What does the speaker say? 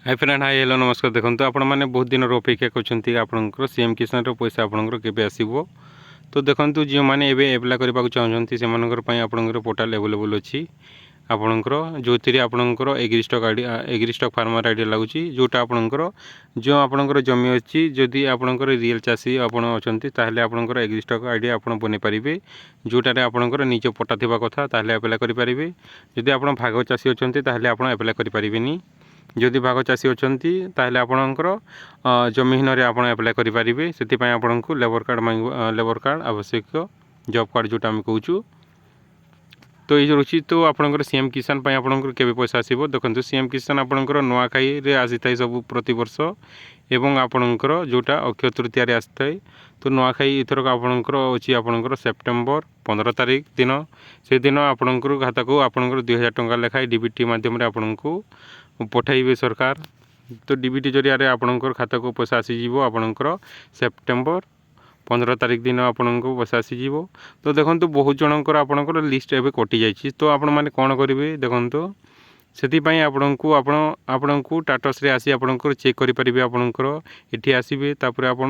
Hi friend hi hello नमस्कार। देखो आपण मैंने बहुत दिन अपेक्षा कर आपंकर सीएम किसान पैसा आपंकर केबे आसीबो। तो देखो जो मैंने एप्लाय करने चाहते से आपंकर पोर्टाल अवेलेबल अच्छी आपणकर जो आपणकर एग्रीस्टॉक फार्मर आईडी लगुच जोटा आपणकर जो आपणकर जमी अच्छी जदि आपणकर रियल चाषी आपण अच्छा आपणकर एग्रीस्टॉक आईडी आप बन पारे जोटार आपणकर निज पट्टा थी कथा अप्लाय करेंगे। जदि आप भाग चाषी अच्छा आप अप्लाय करें जदि भाग चाषी अच्छा आपणकर जमीन आप अप्लाय करेंगे से आपन को लेबर कार्ड आवश्यक जॉब कार्ड जोटा आम कहूँ। तो ये रोची तो आपंकर सीएम किसान आपंकर केबे पैसा आसीबो। देखो सीएम किसान आपंकर नुआखाई रे आसी थाए सब प्रति वर्ष एवं आपणकर जोटा अक्षय तृतीय आसी थाए। तो नुआखाई इथरक आपणकर अच्छी आपणकर सेप्टेम्बर 15 तारिख दिन से दिन आपणकर खाता को आपणकर 2000 टंका लेखाएं डीबीटी माध्यम आपन को पठाइबे सरकार। तो डीबीटी जरिया आपणकर खाता को पैसा आसीजिवो आपणकर सेप्टेम्बर 15 तारिख दिन आपन को पैसा आसीज। तो देखो बहुत जनकर आपणकर लिस्ट एवं कटि जाइए। तो आपण मैंने कौन करेंगे देखो से आपण को टाटस रे आसी आपणकर चेक करेंगे आपणकर ये आसबे तापर आप